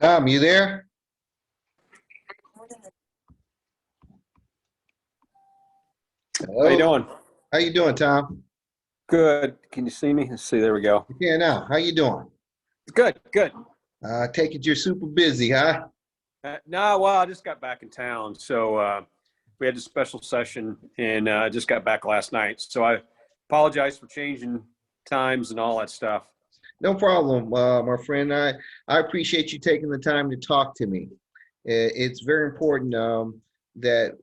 Tom, you there? How you Hello. doing? How you doing, Tom? Good. Can you see me? Let's see. There we go. Yeah, now. How you doing? Good. Good. Take it you're super busy, huh? No, well, I just got back in town, so we had a special session, and I just got back last night. So I apologize for changing times and all that stuff. No problem, my friend. I appreciate you taking the time to talk to me. It's very important that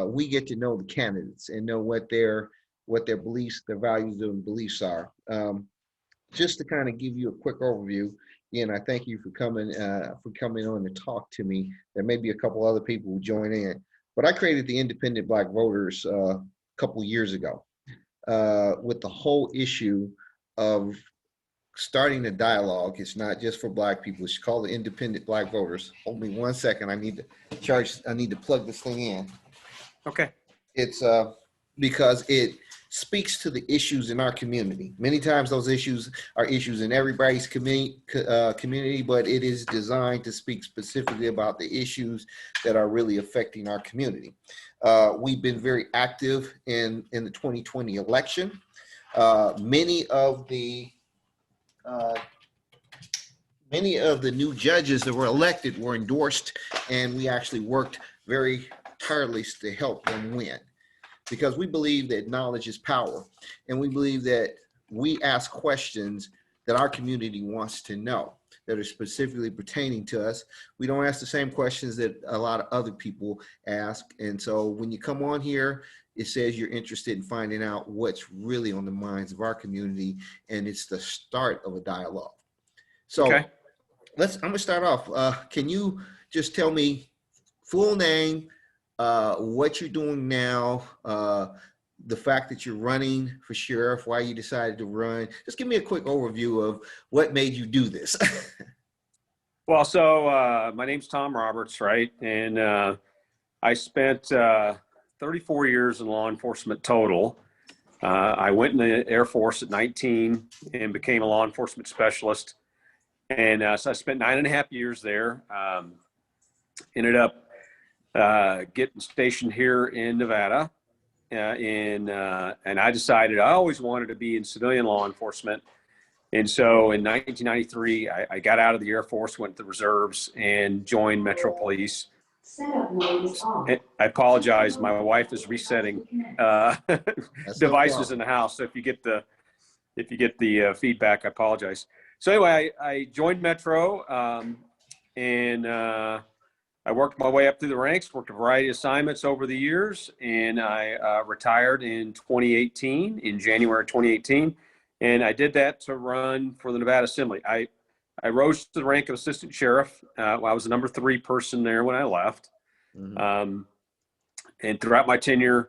we get to know the candidates and know what their beliefs, their values, and beliefs are. Just to kind of give you a quick overview, again, I thank you for coming on to talk to me. There may be a couple other people who join in, but I created the Independent Black Voters a couple years ago with the whole issue of starting a dialogue. It's not just for Black people. It's called the Independent Black Voters. Hold me 1 second. I need to plug this thing in. Okay. It's because it speaks to the issues in our community. Many times those issues are issues in everybody's community, but it is designed to speak specifically about the issues that are really affecting our community. We've been very active in the 2020 election. Many of the new judges that were elected were endorsed, and we actually worked very tirelessly to help them win, because we believe that knowledge is power, and we believe that we ask questions that our community wants to know that are specifically pertaining to us. We don't ask the same questions that a lot of other people ask. And so when you come on here, it says you're interested in finding out what's really on the minds of our community, and it's the start of a dialogue. So Okay. I'm gonna start off. Can you just tell me full name, what you're doing now, the fact that you're running for sheriff, why you decided to run? Just give me a quick overview of what made you do this. Well, so my name's Tom Roberts, right? And I spent 34 years in law enforcement total. I went in the Air Force at 19 and became a law enforcement specialist. And so I spent 9.5 years there. Ended up getting stationed here in Nevada. And I decided I always wanted to be in civilian law enforcement. And so in 1993, I got out of the Air Force, went to the reserves, and joined Metro Police. Setup mode is on. I apologize. My wife is resetting That's no devices problem. in the house. So if you get the feedback, I apologize. So anyway, I joined Metro, and I worked my way up through the ranks, worked a variety of assignments over the years, and I retired in 2018, in January 2018. And I did that to run for the Nevada Assembly. I rose to the rank of assistant sheriff. I was the number 3 person there when I left. Mhm. And throughout my tenure,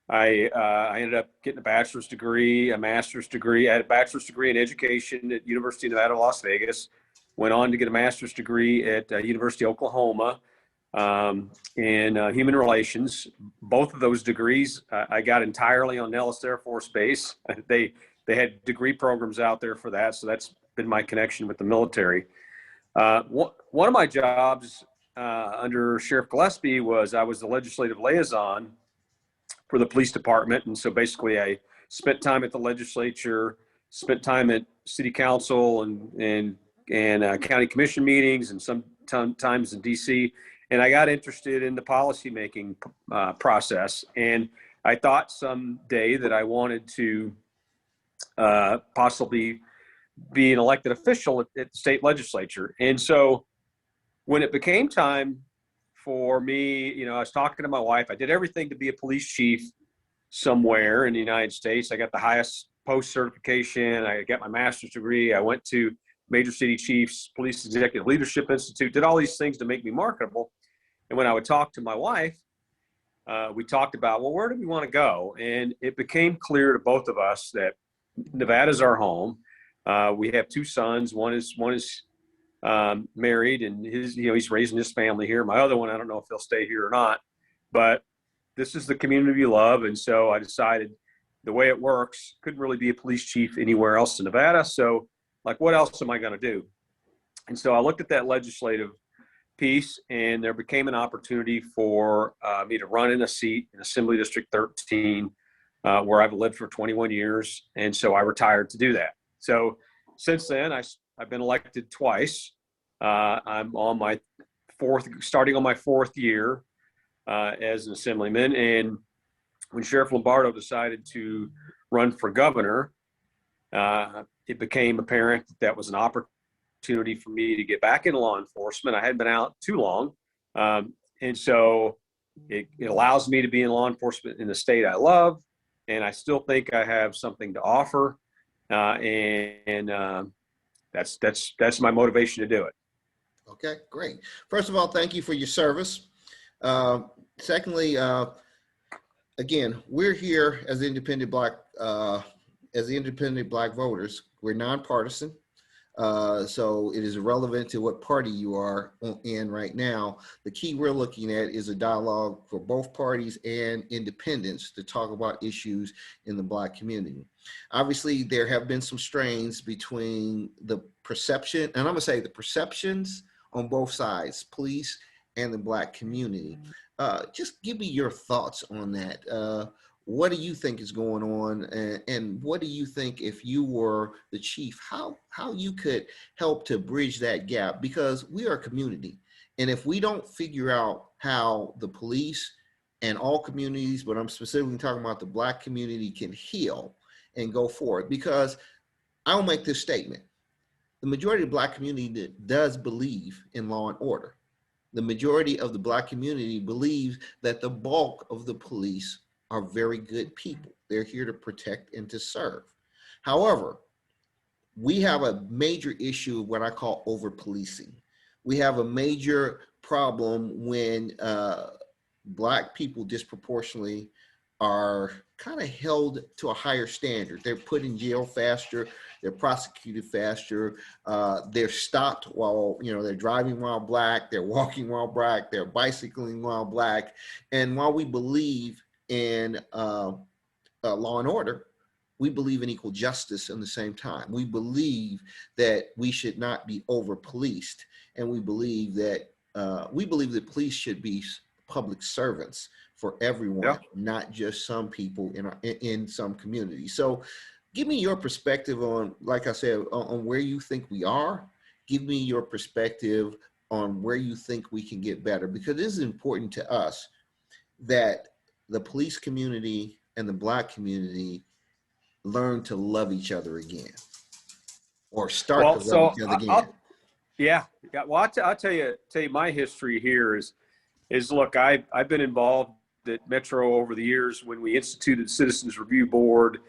I ended up getting a bachelor's degree, a master's degree. I had a bachelor's degree in education at University of Nevada, Las Vegas. Went on to get a master's degree at University of Oklahoma in human relations. Both of those degrees I got entirely on Nellis Air Force Base. They had degree programs out there for that, so that's been my connection with the military. One of my jobs under Sheriff Gillespie was I was the legislative liaison for the police department, and so basically I spent time at the legislature, spent time at city council and county commission meetings, and sometimes in DC. And I got interested in the policymaking process, and I thought someday that I wanted to possibly be an elected official at the state legislature. And so when it became time for me, I was talking to my wife. I did everything to be a police chief somewhere in the United States. I got the highest post certification. I got my master's degree. I went to Major City Chiefs Police Executive Leadership Institute, did all these things to make me marketable. And when I would talk to my wife, we talked about, well, where do we want to go? And it became clear to both of us that Nevada's our home. We have 2 sons. One is married, and he's raising his family here. My other one, I don't know if he'll stay here or not, but this is the community we love. And so I decided the way it works, couldn't really be a police chief anywhere else in Nevada. So like, what else am I going to do? And so I looked at that legislative piece, and there became an opportunity for me to run in a seat in Assembly District 13, where I've lived for 21 years. And so I retired to do that. So since then, I've been elected twice. I'm on my starting on my fourth year as an assemblyman. And when Sheriff Lombardo decided to run for governor, it became apparent that was an opportunity for me to get back into law enforcement. I hadn't been out too long. And so it allows me to be in law enforcement in the state I love. And I still think I have something to offer. That's my motivation to do it. Okay, great. First of all, thank you for your service. Secondly, again, we're here as independent Black voters. We're nonpartisan. So it is irrelevant to what party you are in right now. The key we're looking at is a dialogue for both parties and independents to talk about issues in the Black community. Obviously, there have been some strains between the perception, and I'm gonna say the perceptions on both sides, police and the Black community. Just give me your thoughts on that. What do you think is going on, and what do you think, if you were the chief, how you could help to bridge that gap? Because we are a community, and if we don't figure out how the police and all communities, but I'm specifically talking about the Black community, can heal and go forward, because I'll make this statement. The majority of the Black community does believe in law and order. The majority of the Black community believes that the bulk of the police are very good people. They're here to protect and to serve. However, we have a major issue of what I call over-policing. We have a major problem when Black people disproportionately are kind of held to a higher standard. They're put in jail faster, they're prosecuted faster, they're stopped while, they're driving while Black, they're walking while Black, they're bicycling while Black. And while we believe in law and order, we believe in equal justice in the same time. We believe that we should not be over-policed, and we believe that police should be public servants for everyone, yeah, not just some people in some communities. So give me your perspective on, like I said, on where you think we are. Give me your perspective on where you think we can get better, because it is important to us that the police community and the Black community learn to love each other again, or start to love each other again. Yeah. Well, I'll tell you my history here is look, I've been involved at Metro over the years. When we instituted Citizens Review Board,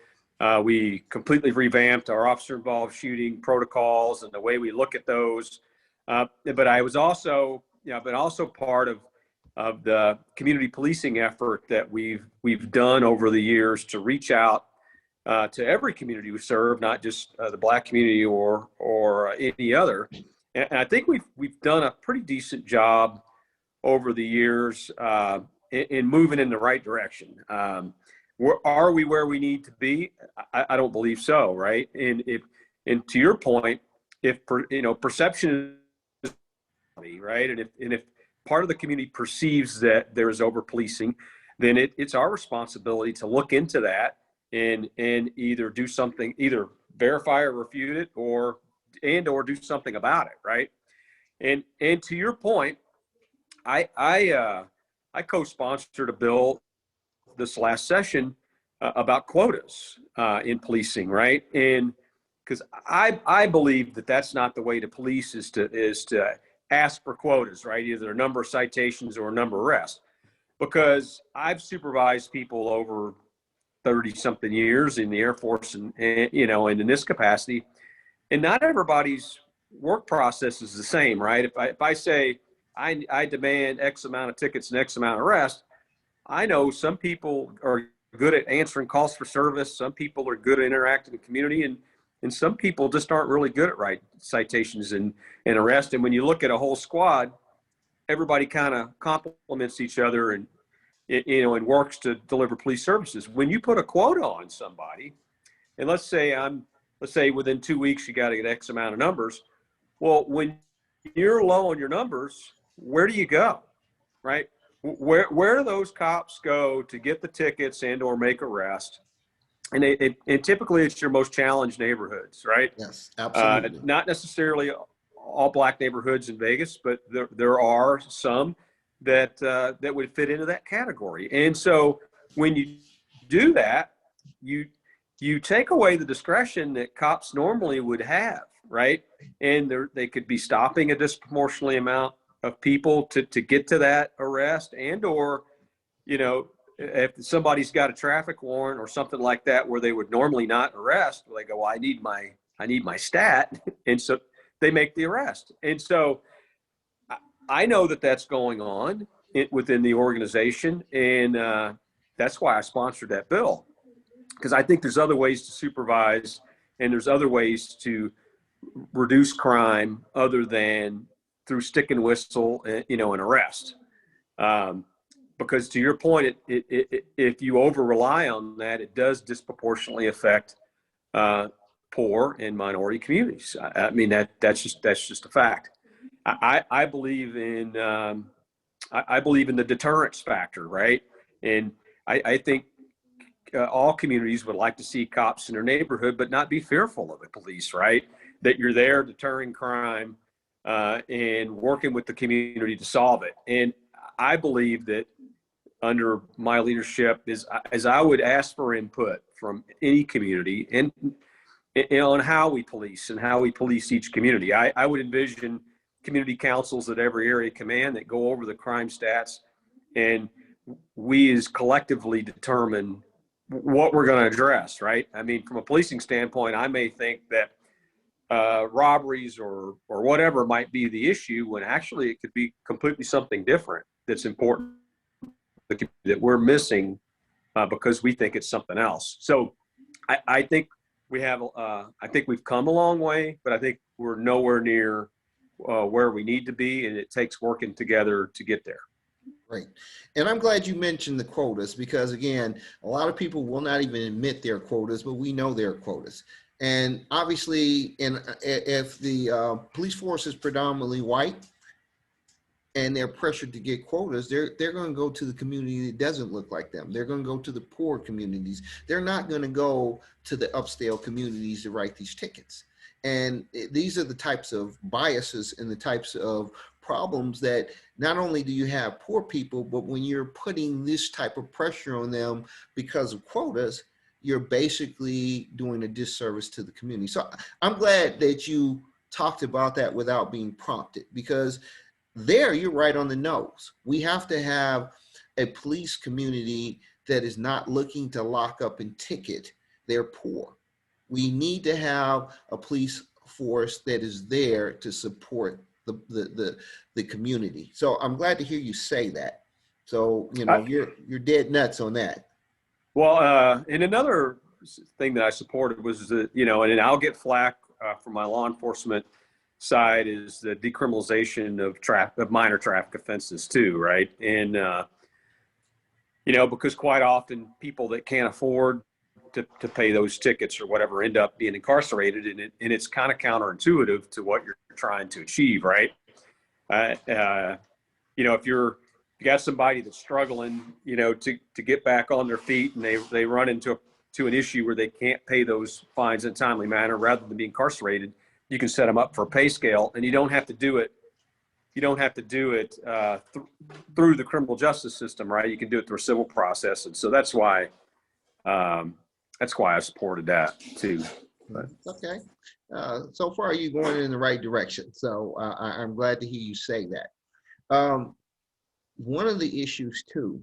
we completely revamped our officer involved shooting protocols and the way we look at those. But I was also, I've been also part of the community policing effort that we've done over the years to reach out to every community we serve, not just the Black community or any other. And I think we've done a pretty decent job over the years in moving in the right direction. Are we where we need to be? I don't believe so, right? And to your point, if perception is right, and if part of the community perceives that there is over-policing, then it's our responsibility to look into that and either do something, either verify or refute it, or do something about it, right? And to your point, I co-sponsored a bill this last session about quotas in policing, right? And because I believe that that's not the way to police, is to ask for quotas, right? Either a number of citations or a number of arrests. Because I've supervised people over 30-something years in the Air Force and in this capacity, and not everybody's work process is the same, right? If I say I demand X amount of tickets and X amount of arrests, I know some people are good at answering calls for service, some people are good at interacting in the community, and some people just aren't really good at writing citations and arrest. And when you look at a whole squad, everybody kind of complements each other and works to deliver police services. When you put a quota on somebody, and let's say within 2 weeks you got to get X amount of numbers. Well, when you're low on your numbers, where do you go, right? Where do those cops go to get the tickets and or make arrests? And and typically it's your most challenged neighborhoods, right? Yes, absolutely. Not necessarily all black neighborhoods in Vegas, but there are some that that would fit into that category. And so when you do that, you take away the discretion that cops normally would have, right? And they could be stopping a disproportionately amount of people to get to that arrest, and or, you know, if somebody's got a traffic warrant or something like that where they would normally not arrest, well, they go, well, I need my stat, and so they make the arrest. And so I know that that's going on within the organization, and that's why I sponsored that bill, because I think there's other ways to supervise and there's other ways to reduce crime other than through stick and whistle, you know, an arrest. Because to your point, if you over rely on that, it does disproportionately affect poor and minority communities. I mean, that's just a fact. I believe in I believe in the deterrence factor, right? And I think all communities would like to see cops in their neighborhood, but not be fearful of the police, right? That you're there deterring crime and working with the community to solve it. And I believe that under my leadership is I would ask for input from any community and on how we police and how we police each community. I would envision community councils at every area command that go over the crime stats, and we as collectively determine what we're going to address, right? I mean, from a policing standpoint, I may think that robberies or whatever might be the issue, when actually it could be completely something different that's important that we're missing because we think it's something else. So I think I think we've come a long way, but I think we're nowhere near where we need to be, and it takes working together to get there. Right. And I'm glad you mentioned the quotas, because again, a lot of people will not even admit their quotas, but we know their quotas. And obviously, if the police force is predominantly white and they're pressured to get quotas, they're going to go to the community that doesn't look like them. They're going to go to the poor communities. They're not going to go to the upscale communities to write these tickets. And these are the types of biases and the types of problems that not only do you have poor people, but when you're putting this type of pressure on them because of quotas, you're basically doing a disservice to the community. So I'm glad that you talked about that without being prompted, because there you're right on the nose. We have to have a police community that is not looking to lock up and ticket their poor. We need to have a police force that is there to support the community. So I'm glad to hear you say that. So, you know, you're dead nuts on that. Well, and another thing that I supported was that, you know, and I'll get flack from my law enforcement side, is the decriminalization of minor traffic offenses too, right? And you know, because quite often people that can't afford to pay those tickets or whatever end up being incarcerated, and it's kind of counterintuitive to what you're trying to achieve, right? You know, if you got somebody that's struggling, you know, to get back on their feet, and they run into an issue where they can't pay those fines in a timely manner, rather than be incarcerated, you can set them up for a pay scale, and you don't have to do it. You don't have to do it through the criminal justice system, right? You can do it through a civil process, and so that's why I supported that too. But. Okay. So far, you're going in the right direction. So I'm glad to hear you say that. One of the issues too,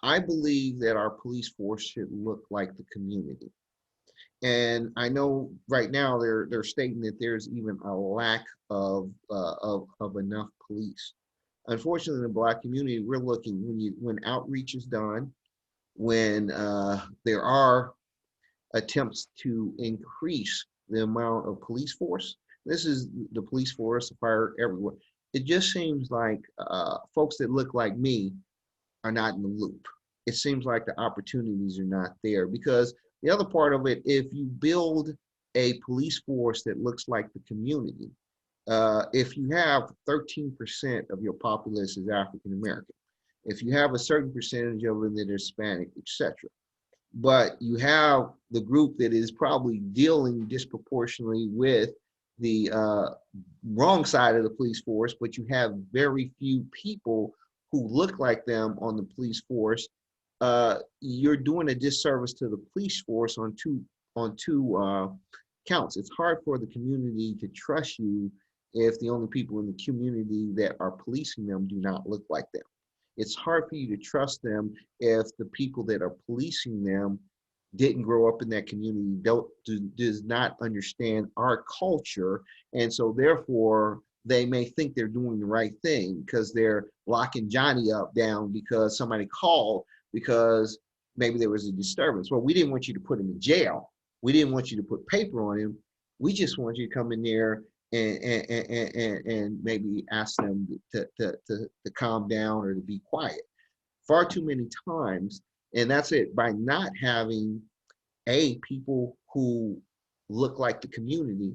I believe that our police force should look like the community. And I know right now they're stating that there's even a lack of enough police. Unfortunately, in the Black community, we're looking when outreach is done, when there are attempts to increase the amount of police force. This is the police force, the fire, everywhere. It just seems like folks that look like me are not in the loop. It seems like the opportunities are not there, because the other part of it, if you build a police force that looks like the community, if you have 13% of your populace is African American, if you have a certain percentage of it that are Hispanic, etc., but you have the group that is probably dealing disproportionately with the wrong side of the police force, but you have very few people who look like them on the police force, you're doing a disservice to the police force on two counts. It's hard for the community to trust you if the only people in the community that are policing them do not look like them. It's hard for you to trust them if the people that are policing them didn't grow up in that community, does not understand our culture, and so therefore they may think they're doing the right thing because they're locking Johnny up down because somebody called because maybe there was a disturbance. Well, we didn't want you to put him in jail. We didn't want you to put paper on him. We just want you to come in there and maybe ask them to calm down or to be quiet. Far too many times, and that's it, by not having people who look like the community,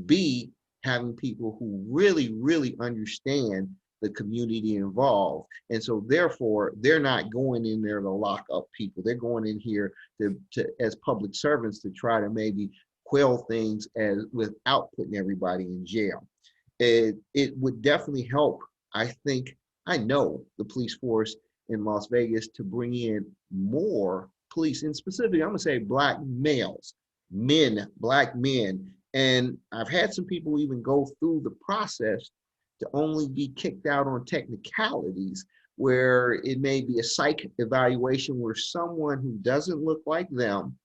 B, having people who really understand the community involved. And so therefore, they're not going in there to lock up people. They're going in here to as public servants to try to maybe quell things without putting everybody in jail. It would definitely help, I know the police force in Las Vegas to bring in more police, and specifically, I'm gonna say Black males, Black men. And I've had some people even go through the process to only be kicked out on technicalities where it may be a psych evaluation where someone who doesn't look like them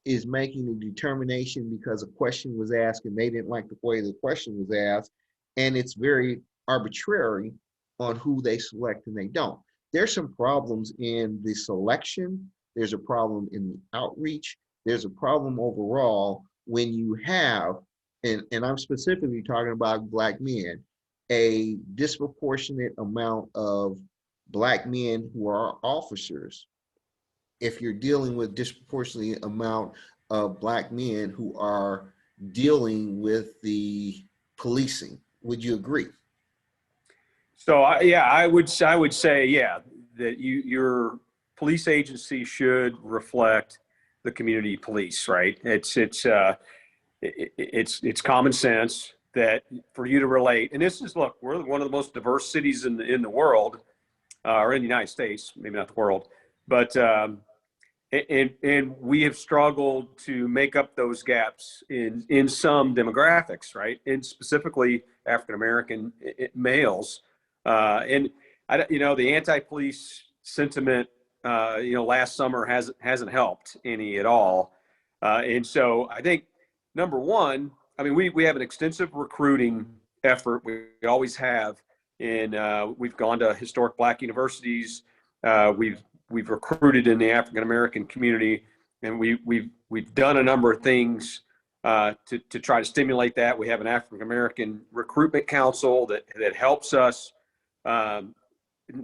is making a determination because a question was asked and they didn't like the way the question was asked, and it's very arbitrary on who they select and they don't. There's some problems in the selection, there's a problem in the outreach, there's a problem overall when you have, and I'm specifically talking about Black men, a disproportionate amount of Black men who are officers, if you're dealing with disproportionate amount of Black men who are dealing with the policing. Would you agree? So I would say, yeah, that your police agency should reflect the community police, right? It's common sense that for you to relate, and this is, look, we're one of the most diverse cities in the world, or in the United States, maybe not the world, but and we have struggled to make up those gaps in some demographics, right? And specifically African American males, and the anti-police sentiment, last summer hasn't helped any at all, and so I think number one, I mean, we have an extensive recruiting effort. We always have, and we've gone to historic Black universities. We've recruited in the African American community, and we've done a number of things to try to stimulate that. We have an African American recruitment council that helps us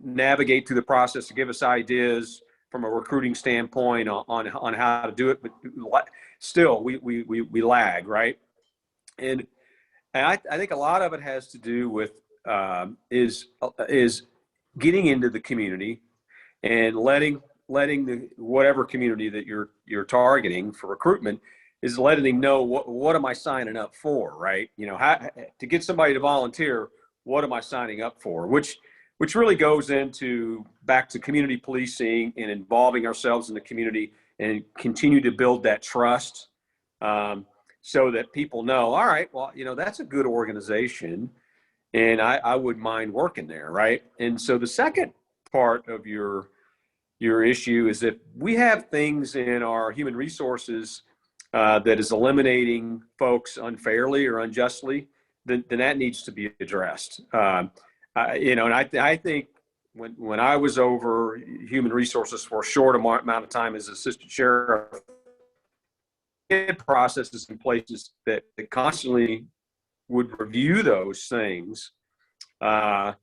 navigate through the process to give us ideas from a recruiting standpoint on how to do it. But still, we lag, right? And I think a lot of it has to do with is getting into the community and letting the whatever community that you're targeting for recruitment is letting them know what am I signing up for, right? How to get somebody to volunteer, what am I signing up for? Which really goes into back to community policing and involving ourselves in the community and continue to build that trust, so that people know, all right, well, that's a good organization and I wouldn't mind working there, right? And so the second part of your issue is that we have things in our human resources that is eliminating folks unfairly or unjustly, then that needs to be addressed. And I think when I was over human resources for a short amount of time as assistant sheriff, processes in places that constantly would review those things. I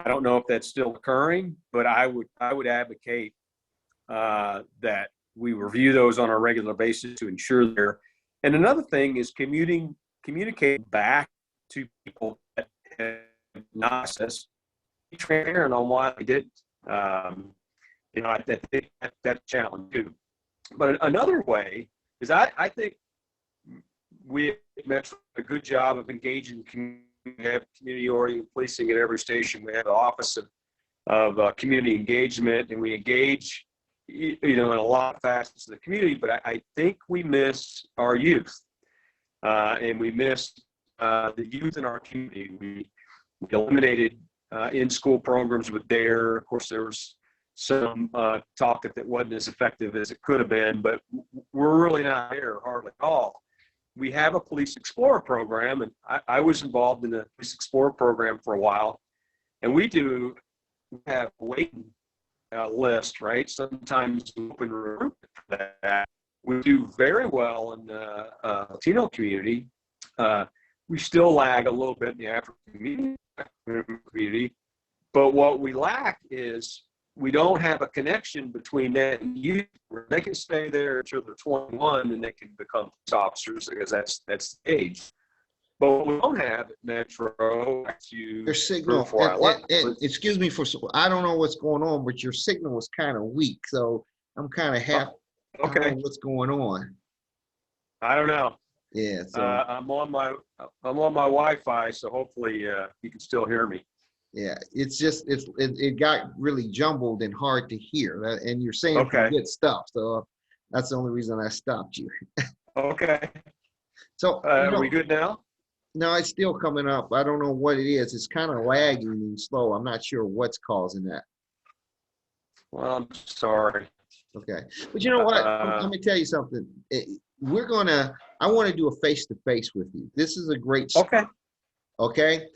don't know if that's still occurring, but I would advocate that we review those on a regular basis to ensure they're. And another thing is communicating back to people that have not assessed, be transparent on why they didn't. I think that's a challenge too. But another way is I think we at Metro do a good job of engaging community. We have community-oriented policing at every station. We have an office of community engagement, and we engage, in a lot of facets of the community. But I think we miss our youth, and we miss the youth in our community. We eliminated in-school programs with DARE. Of course, there was some talk that wasn't as effective as it could have been, but we're really not there hardly at all. We have a Police Explorer program, and I was involved in the Police Explorer program for a while, and we have a waiting list, right? Sometimes we open recruitment for that. We do very well in the Latino community. We still lag a little bit in the African community, but what we lack is we don't have a connection between that and youth. They can stay there until they're 21 and they can become police officers because that's the age. But what we don't have at Metro, Your signal, and excuse me I don't know what's going on, but your signal was kind of weak. So I'm kind of half. Okay. I don't know what's going on? I don't know. Yeah. So I'm on my Wi-Fi, so hopefully you can still hear me. yeah, it's just it got really jumbled and hard to hear. And you're saying Okay. some good stuff, so that's the only reason I stopped you. Okay. So Are we good now? No, it's still coming up. I don't know what it is. It's kind of lagging and slow. I'm not sure what's causing that. Well, I'm sorry. Okay, but you know what? Let me tell you something. I want to do a face-to-face with you. This is a great start. Okay. Okay.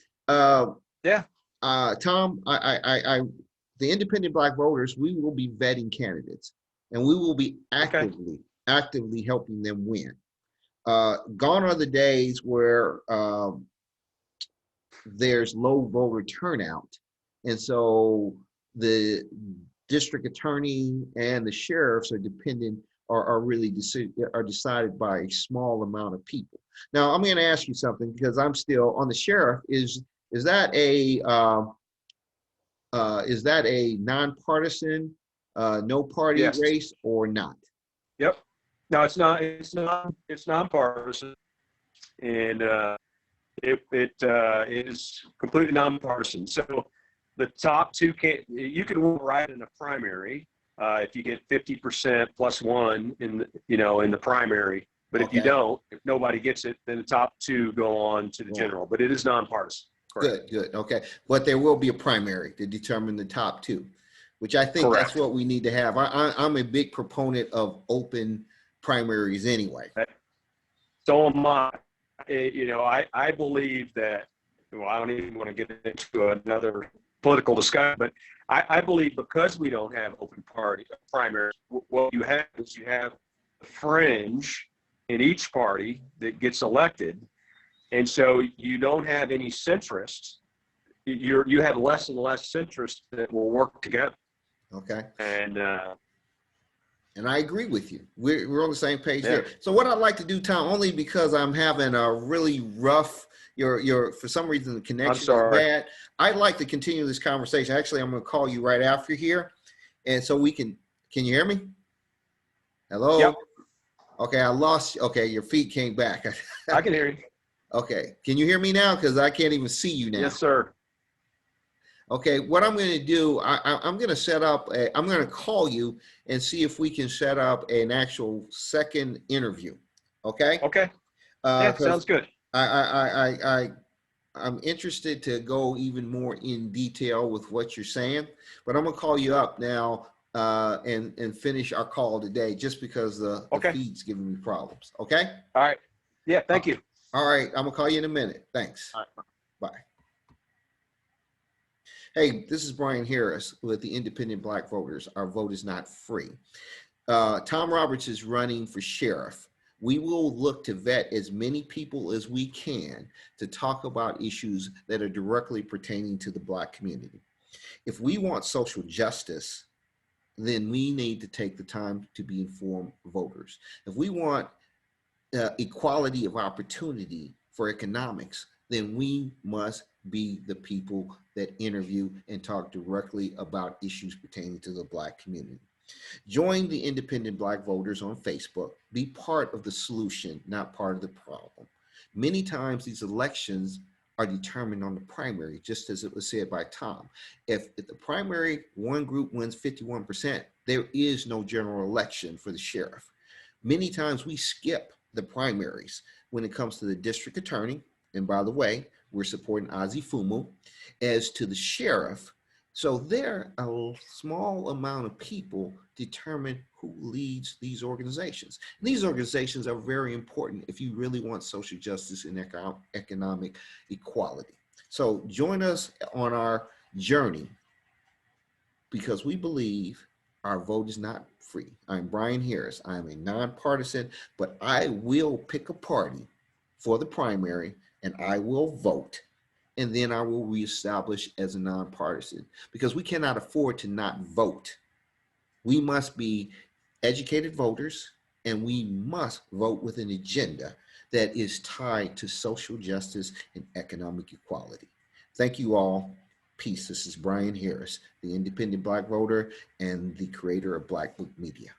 Yeah. Tom, the Independent Black Voters, we will be vetting candidates, and we will be actively helping them win. Gone are the days where there's low voter turnout, and so the district attorney and the sheriffs are really decided by a small amount of people. Now, I'm going to ask you something because I'm still on the sheriff. Is that a nonpartisan, no party Yes. race or not? Yep. No, it's not. It's nonpartisan, and it is completely nonpartisan. So the top two you can win right in a primary if you get 50% plus one in the primary. But if you don't, if nobody gets it, then the top two go on to the general. But it is nonpartisan. Correct. Good. Okay, but there will be a primary to determine the top two, which I think Correct. that's what we need to have. I'm a big proponent of open primaries anyway. So am I. I believe that, I don't even want to get into another political discussion, but I believe because we don't have open primaries, what you have is you have a fringe in each party that gets elected. And so you don't have any centrists. You have less and less centrists that will work together. Okay. And I agree with you. We're on the same page Yeah. there. So what I'd like to do, Tom, only because I'm having a really rough, for some reason the connection is bad. I'd like to continue this conversation. Actually, I'm going to call you right after here. And so can you hear me? Hello? Yep. Okay, I lost you. Okay, your feet came back. I can hear you. Okay, can you hear me now? Because I can't even see you now. Yes, sir. Okay, what I'm going to do, I'm going to set up, I'm going to call you and see if we can set up an actual second interview. Okay? Okay. Yeah, sounds good. I'm interested to go even more in detail with what you're saying, but I'm going to call you up now and finish our call today just because the feed's giving me problems. Okay? All right. Yeah, thank you. All right, I'm going to call you in a minute. Thanks. All right. Bye. Hey, this is Brian Harris with the Independent Black Voters. Our vote is not free. Tom Roberts is running for sheriff. We will look to vet as many people as we can to talk about issues that are directly pertaining to the Black community. If we want social justice, then we need to take the time to be informed voters. If we want equality of opportunity for economics, then we must be the people that interview and talk directly about issues pertaining to the Black community. Join the Independent Black Voters on Facebook. Be part of the solution, not part of the problem. Many times these elections are determined on the primary, just as it was said by Tom. If the primary, one group wins 51%, there is no general election for the sheriff. Many times we skip the primaries when it comes to the district attorney. And by the way, we're supporting Ozzie Fumu. As to the sheriff, so there, a small amount of people determine who leads these organizations. And these organizations are very important if you really want social justice and economic equality. So join us on our journey because we believe our vote is not free. I'm Brian Harris. I'm a nonpartisan, but I will pick a party for the primary and I will vote. And then I will reestablish as a nonpartisan because we cannot afford to not vote. We must be educated voters and we must vote with an agenda that is tied to social justice and economic equality. Thank you all. Peace. This is Brian Harris, the independent Black voter and the creator of Black Book Media.